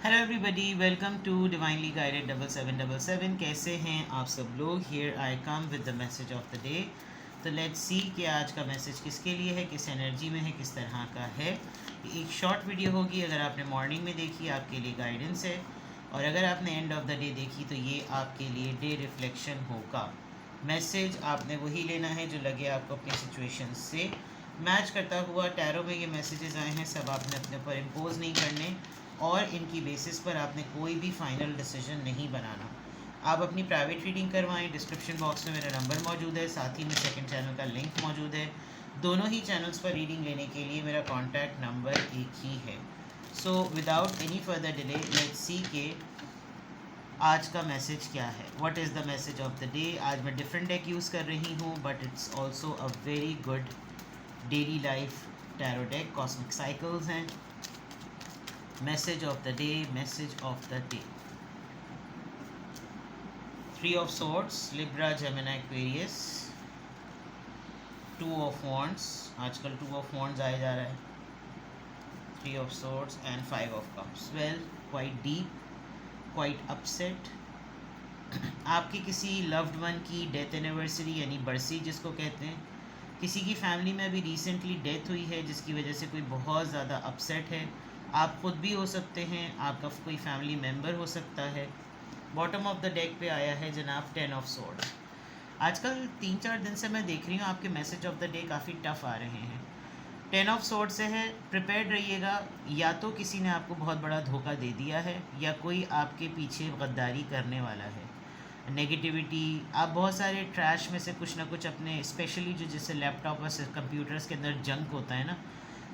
Hello everybody, welcome to divinely guided 7777। कैसे हैं आप सब लोग? Here I come with the message of the day. तो लेट्स सी कि आज का मैसेज किसके लिए है, किस एनर्जी में है, किस तरह का है। एक शॉर्ट वीडियो होगी, अगर आपने मॉर्निंग में देखी आपके लिए गाइडेंस है, और अगर आपने एंड ऑफ द डे देखी तो ये आपके लिए डे रिफ्लेक्शन होगा। मैसेज आपने वही लेना है जो लगे आपको अपनी सिचुएशन से मैच करता हुआ। टैरो में ये मैसेजेस आए हैं, सब आपने अपने ऊपर इम्पोज नहीं करने और इनकी बेसिस पर आपने कोई भी फाइनल डिसीजन नहीं बनाना। आप अपनी प्राइवेट रीडिंग करवाएं। डिस्क्रिप्शन बॉक्स में मेरा नंबर मौजूद है, साथ ही में सेकंड चैनल का लिंक मौजूद है। दोनों ही चैनल्स पर रीडिंग लेने के लिए मेरा कॉन्टैक्ट नंबर एक ही है। So without any further delay let's see के आज का मैसेज क्या है। What is the message of the day. आज मैं डिफरेंट डेक यूज़ कर रही हूँ, but it's also a very good daily life tarot deck. Cosmic cycles हैं। Message of the day, message of the day. 3 of swords, Libra, Gemini, Aquarius. 2 of wands, आजकल 2 of wands आया जा रहा है। 3 of swords and 5 of cups. Well, quite deep, quite upset. आपकी किसी loved one की death anniversary यानी बरसी जिसको कहते हैं, किसी की फैमिली में अभी रिसेंटली डेथ हुई है जिसकी वजह से कोई बहुत ज़्यादा अपसेट है। आप खुद भी हो सकते हैं, आपका कोई फैमिली मेम्बर हो सकता है। बॉटम ऑफ द डेक पे आया है जनाब 10 ऑफ सोर्ड्स। आजकल 3-4 दिन से मैं देख रही हूँ आपके मैसेज ऑफ द डे काफ़ी टफ आ रहे हैं। 10 ऑफ सोर्ड से है, प्रिपेयर्ड रहिएगा। या तो किसी ने आपको बहुत बड़ा धोखा दे दिया है या कोई आपके पीछे गद्दारी करने वाला है। नेगेटिविटी, आप बहुत सारे ट्रैश में से कुछ ना कुछ अपने, स्पेशली जो जैसे लैपटॉप और कंप्यूटर्स के अंदर जंक होता है ना,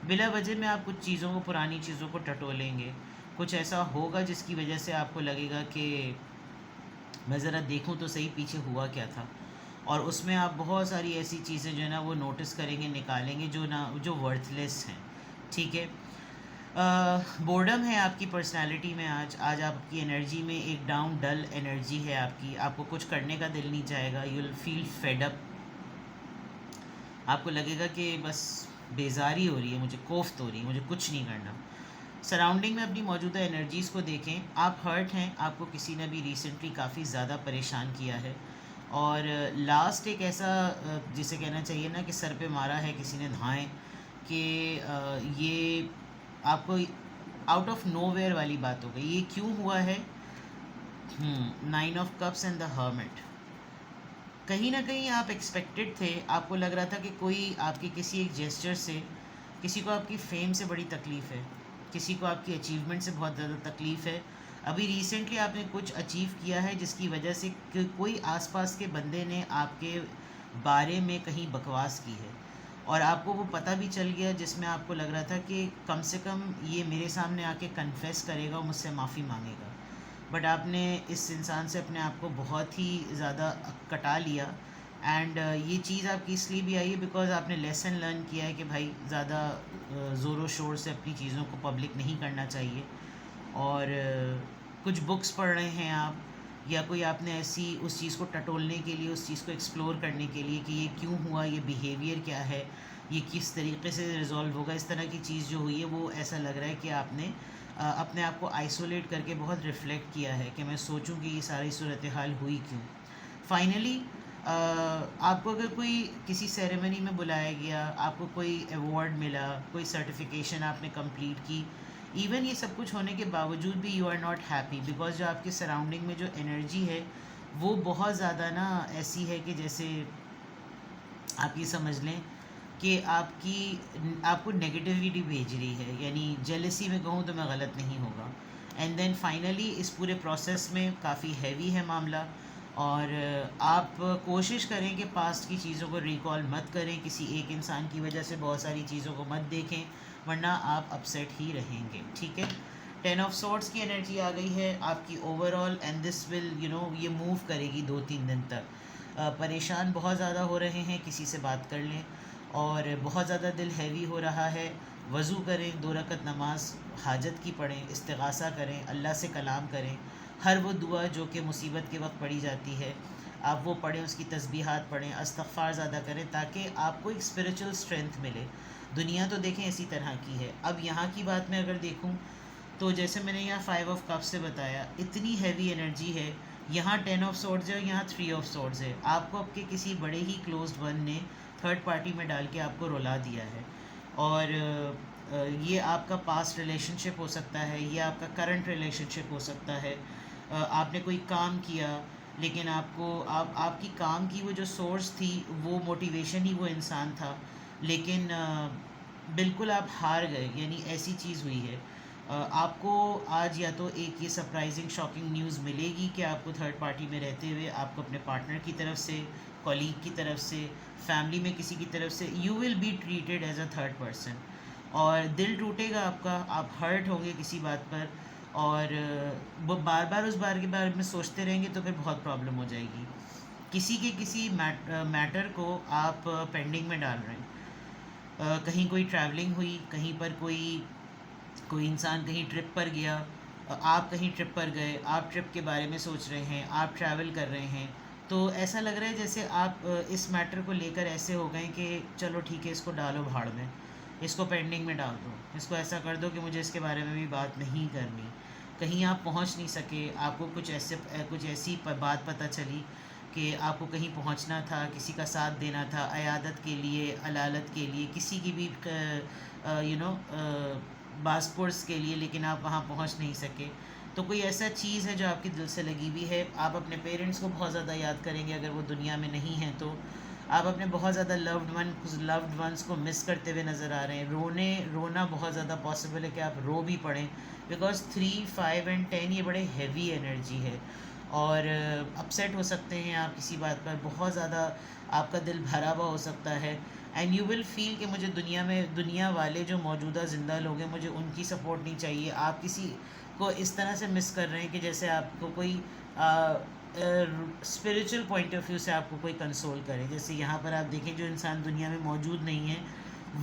बिला वजह में आप कुछ चीज़ों को, पुरानी चीज़ों को टटोलेंगे। कुछ ऐसा होगा जिसकी वजह से आपको लगेगा कि मैं ज़रा देखूं तो सही पीछे हुआ क्या था, और उसमें आप बहुत सारी ऐसी चीज़ें जो है ना वो नोटिस करेंगे, निकालेंगे जो वर्थलेस हैं। ठीक है। बोर्डम है आपकी पर्सनालिटी में। आज आपकी एनर्जी में एक डाउन डल एनर्जी है आपकी। आपको कुछ करने का दिल नहीं चाहेगा। You will feel fed up. आपको लगेगा कि बस बेजारी हो रही है, मुझे कोफ्त हो रही है, मुझे कुछ नहीं करना। सराउंडिंग में अपनी मौजूदा एनर्जीज़ को देखें। आप हर्ट हैं, आपको किसी ने भी रिसेंटली काफ़ी ज़्यादा परेशान किया है, और लास्ट एक ऐसा जिसे कहना चाहिए ना कि सर पे मारा है किसी ने धाएँ, कि ये आपको आउट ऑफ नोवेयर वाली बात हो गई। ये क्यों हुआ है? 9 of cups and the hermit. कहीं ना कहीं आप एक्सपेक्टेड थे, आपको लग रहा था कि कोई आपके किसी एक जेस्चर से, किसी को आपकी फेम से बड़ी तकलीफ़ है, किसी को आपकी अचीवमेंट से बहुत ज़्यादा तकलीफ़ है। अभी रिसेंटली आपने कुछ अचीव किया है जिसकी वजह से कोई आसपास के बंदे ने आपके बारे में कहीं बकवास की है, और आपको वो पता भी चल गया, जिसमें आपको लग रहा था कि कम से कम ये मेरे सामने आके कन्फेस करेगा और मुझसे माफ़ी मांगेगा। बट आपने इस इंसान से अपने आप को बहुत ही ज़्यादा कटा लिया। एंड ये चीज़ आपकी इसलिए भी आई है बिकॉज आपने लेसन लर्न किया है कि भाई ज़्यादा ज़ोरों शोर से अपनी चीज़ों को पब्लिक नहीं करना चाहिए। और कुछ बुक्स पढ़ रहे हैं आप, या कोई आपने ऐसी उस चीज़ को टटोलने के लिए, उस चीज़ को एक्सप्लोर करने के लिए कि ये क्यों हुआ, ये बिहेवियर क्या है, ये किस तरीके से रिजॉल्व होगा, इस तरह की चीज़ जो हुई है वो ऐसा लग रहा है कि आपने अपने आप को आइसोलेट करके बहुत रिफ़्लेक्ट किया है कि मैं सोचूं कि ये सारी सूरत हाल हुई क्यों। फाइनली आपको अगर कोई किसी सेरेमनी में बुलाया गया, आपको कोई अवार्ड मिला, कोई सर्टिफिकेशन आपने कंप्लीट की, इवन ये सब कुछ होने के बावजूद भी you are not happy, because जो आपके सराउंडिंग में जो एनर्जी है वो बहुत ज़्यादा ना ऐसी है कि जैसे आप ये समझ लें कि आपको नेगेटिविटी भेज रही है, यानी जेलसी में कहूँ तो मैं गलत नहीं होगा। एंड देन फाइनली इस पूरे प्रोसेस में काफ़ी हैवी है मामला, और आप कोशिश करें कि पास्ट की चीज़ों को रिकॉल मत करें, किसी एक इंसान की वजह से बहुत सारी चीज़ों को मत देखें, वरना आप अपसेट ही रहेंगे। ठीक है। 10 ऑफ सॉर्ड्स की एनर्जी आ गई है आपकी ओवरऑल, एंड दिस विल ये मूव करेगी 2-3 दिन तक। परेशान बहुत ज़्यादा हो रहे हैं, किसी से बात कर लें। और बहुत ज़्यादा दिल हैवी हो रहा है, वज़ू करें, 2 रकत नमाज हाजत की पढ़ें, इस्तिग़ासा करें, अल्लाह से कलाम करें। हर वो दुआ जो कि मुसीबत के वक्त पढ़ी जाती है आप वो पढ़ें, उसकी तस्बीहात पढ़ें, इस्तग़फ़ार ज़्यादा करें, ताकि आपको एक स्पिरिचुअल स्ट्रेंथ मिले। दुनिया तो देखें इसी तरह की है। अब यहाँ की बात मैं अगर देखूँ तो जैसे मैंने यहाँ 5 ऑफ कप से बताया, इतनी हैवी एनर्जी है। यहाँ 10 ऑफ सोर्ड्स है और यहाँ 3 ऑफ सोर्ड्स है। आपको आपके किसी बड़े ही क्लोज्ड वन ने थर्ड पार्टी में डाल के आपको रुला दिया है। और ये आपका पास्ट रिलेशनशिप हो सकता है, ये आपका करंट रिलेशनशिप हो सकता है। आपने कोई काम किया, लेकिन आपकी काम की वो जो सोर्स थी, वो मोटिवेशन ही वो इंसान था, लेकिन बिल्कुल आप हार गए। यानी ऐसी चीज़ हुई है। आपको आज या तो एक ये सरप्राइजिंग शॉकिंग न्यूज़ मिलेगी कि आपको थर्ड पार्टी में रहते हुए आपको अपने पार्टनर की तरफ से, कॉलीग की तरफ से, फैमिली में किसी की तरफ से you will be treated as a third person. और दिल टूटेगा आपका, आप हर्ट होंगे किसी बात पर, और वो बार बार उस बार के बारे में सोचते रहेंगे तो फिर बहुत प्रॉब्लम हो जाएगी। किसी मैटर को आप पेंडिंग में डाल रहे हैं। कहीं कोई ट्रैवलिंग हुई, कहीं पर कोई इंसान कहीं ट्रिप पर गया, आप कहीं ट्रिप पर गए, आप ट्रिप के बारे में सोच रहे हैं, आप ट्रैवल कर रहे हैं, तो ऐसा लग रहा है जैसे आप इस मैटर को लेकर ऐसे हो गए कि चलो ठीक है, इसको डालो भाड़ में, इसको पेंडिंग में डाल दो, इसको ऐसा कर दो कि मुझे इसके बारे में भी बात नहीं करनी। कहीं आप पहुंच नहीं सके, आपको कुछ ऐसी बात पता चली कि आपको कहीं पहुंचना था, किसी का साथ देना था, अयादत के लिए, अलालत के लिए, किसी की भी पासपोर्ट्स के लिए, लेकिन आप वहाँ पहुँच नहीं सके। तो कोई ऐसा चीज़ है जो आपके दिल से लगी हुई है। आप अपने पेरेंट्स को बहुत ज़्यादा याद करेंगे अगर वो दुनिया में नहीं हैं तो। आप अपने बहुत ज़्यादा लव्ड वंस को मिस करते हुए नज़र आ रहे हैं। रोना बहुत ज़्यादा पॉसिबल है कि आप रो भी पड़ें, बिकॉज 3, 5 एंड 10 ये बड़े हैवी एनर्जी है। और अपसेट हो सकते हैं आप किसी बात पर, बहुत ज़्यादा आपका दिल भरा हुआ हो सकता है। एंड यू विल फील कि मुझे दुनिया वाले जो मौजूदा ज़िंदा लोग हैं, मुझे उनकी सपोर्ट नहीं चाहिए। आप किसी को इस तरह से मिस कर रहे हैं कि जैसे आपको कोई स्पिरिचुअल पॉइंट ऑफ व्यू से आपको कोई कंसोल करे। जैसे यहाँ पर आप देखें, जो इंसान दुनिया में मौजूद नहीं है,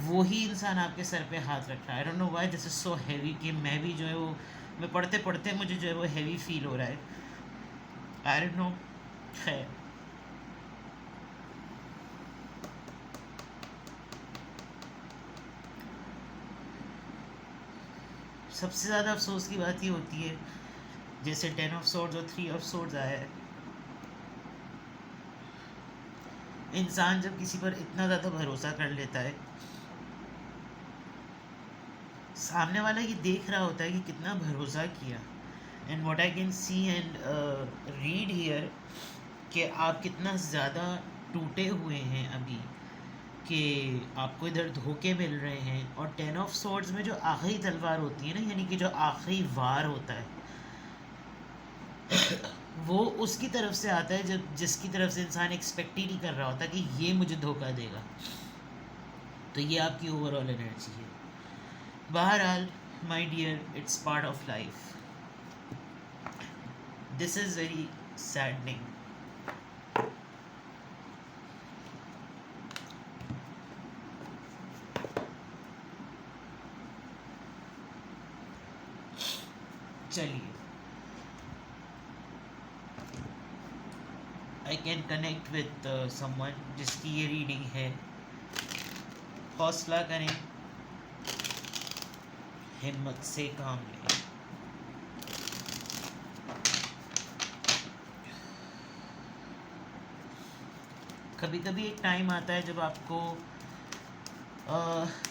वो ही इंसान आपके सर पे हाथ रख रहा है। I don't know why this is so heavy कि मैं भी जो है वो, मैं पढ़ते पढ़ते मुझे जो है वो हैवी फील हो रहा है। I don't know. खैर, सबसे ज़्यादा अफसोस की बात ये होती है, जैसे 10 ऑफ सोर्ड्स और 3 ऑफ सोर्ड्स आया है, इंसान जब किसी पर इतना ज़्यादा भरोसा कर लेता है, सामने वाला ये देख रहा होता है कि कितना भरोसा किया। And what I can see and read here कि आप कितना ज़्यादा टूटे हुए हैं अभी, कि आपको इधर धोखे मिल रहे हैं। और 10 ऑफ सोर्ड्स में जो आखिरी तलवार होती है ना, यानी कि जो आखिरी वार होता है, वो उसकी तरफ से आता है जब जिसकी तरफ से इंसान एक्सपेक्ट ही नहीं कर रहा होता कि ये मुझे धोखा देगा। तो ये आपकी ओवरऑल एनर्जी है। बहरहाल my dear, it's part of life. This is very saddening. चलिए, I can connect with someone जिसकी ये रीडिंग है। हौसला करें, हिम्मत से काम लें। कभी कभी एक टाइम आता है जब आपको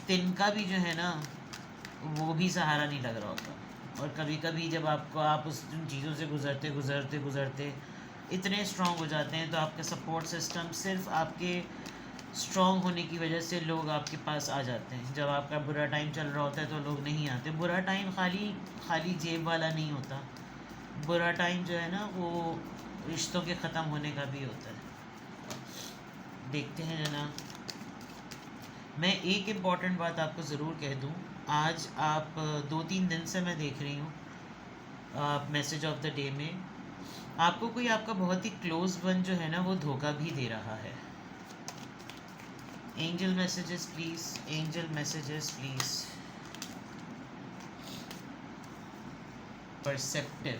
तिनका भी जो है ना, वो भी सहारा नहीं लग रहा होता। और कभी कभी जब आप उस चीज़ों से गुज़रते इतने स्ट्रॉन्ग हो जाते हैं, तो आपका सपोर्ट सिस्टम, सिर्फ आपके स्ट्रॉन्ग होने की वजह से लोग आपके पास आ जाते हैं। जब आपका बुरा टाइम चल रहा होता है तो लोग नहीं आते। बुरा टाइम खाली जेब वाला नहीं होता। बुरा टाइम जो है ना, वो रिश्तों के ख़त्म होने का भी होता है। देखते हैं जना। मैं एक इम्पॉर्टेंट बात आपको ज़रूर कह दूँ। आज आप 2-3 दिन से मैं देख रही हूँ मैसेज ऑफ द डे में, आपको कोई आपका बहुत ही क्लोज वन जो है ना, वो धोखा भी दे रहा है। Angel messages please, angel messages please. Perceptive,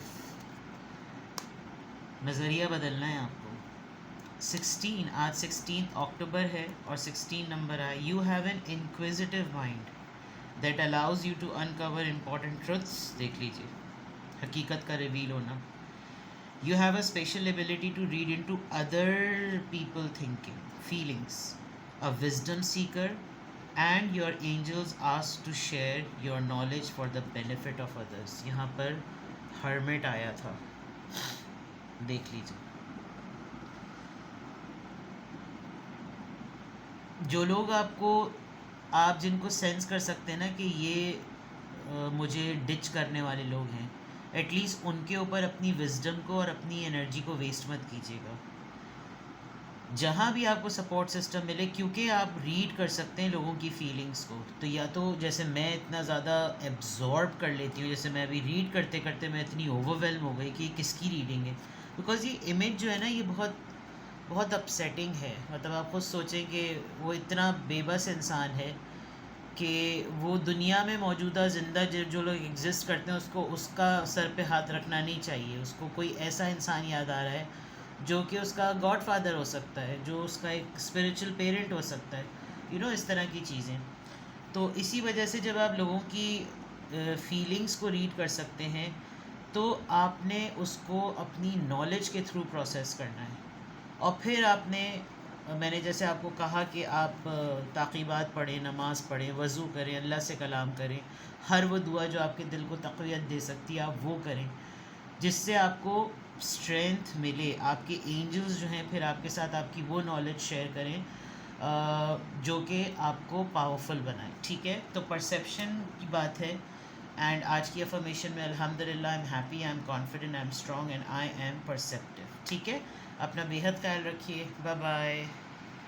नज़रिया बदलना है आपको। 16, आज 16 अक्टूबर है और 16 नंबर आया। You have an inquisitive mind. That allows you to uncover important truths, देख लीजिए हकीकत का रिवील होना. You have a special ability to read into other people thinking, feelings, a wisdom seeker, and your angels ask to share your knowledge for the benefit of others. यहाँ पर hermit आया था, देख लीजिए. जो लोग आपको, आप जिनको सेंस कर सकते हैं ना कि ये मुझे डिच करने वाले लोग हैं, एटलीस्ट उनके ऊपर अपनी विजडम को और अपनी एनर्जी को वेस्ट मत कीजिएगा. जहाँ भी आपको सपोर्ट सिस्टम मिले, क्योंकि आप रीड कर सकते हैं लोगों की फीलिंग्स को. तो या तो जैसे मैं इतना ज़्यादा एब्जॉर्ब कर लेती हूँ, जैसे मैं अभी रीड करते करते मैं इतनी ओवरवेलम हो गई कि किसकी रीडिंग है, बिकॉज ये इमेज जो है ना ये बहुत बहुत अपसेटिंग है. मतलब आप खुद सोचें कि वो इतना बेबस इंसान है कि वो दुनिया में मौजूदा ज़िंदा जो लोग एग्जिस्ट करते हैं उसको उसका सर पे हाथ रखना नहीं चाहिए. उसको कोई ऐसा इंसान याद आ रहा है जो कि उसका गॉड फादर हो सकता है, जो उसका एक स्पिरिचुअल पेरेंट हो सकता है, यू नो, इस तरह की चीज़ें. तो इसी वजह से जब आप लोगों की फीलिंग्स को रीड कर सकते हैं तो आपने उसको अपनी नॉलेज के थ्रू प्रोसेस करना है. और फिर आपने, मैंने जैसे आपको कहा कि आप ताक़ीबात पढ़ें, नमाज़ पढ़ें, वज़ू करें, अल्लाह से कलाम करें, हर वो दुआ जो आपके दिल को तक़वियत दे सकती है आप वो करें, जिससे आपको स्ट्रेंथ मिले. आपके एंजल्स जो हैं फिर आपके साथ आपकी वो नॉलेज शेयर करें जो कि आपको पावरफुल बनाए. ठीक है, तो परसेप्शन की बात है. एंड आज की अफर्मेशन में अल्हम्दुलिल्लाह I am happy, I am confident, I am strong and I am perceptive. ठीक है, अपना बेहद ख्याल रखिए. Bye bye.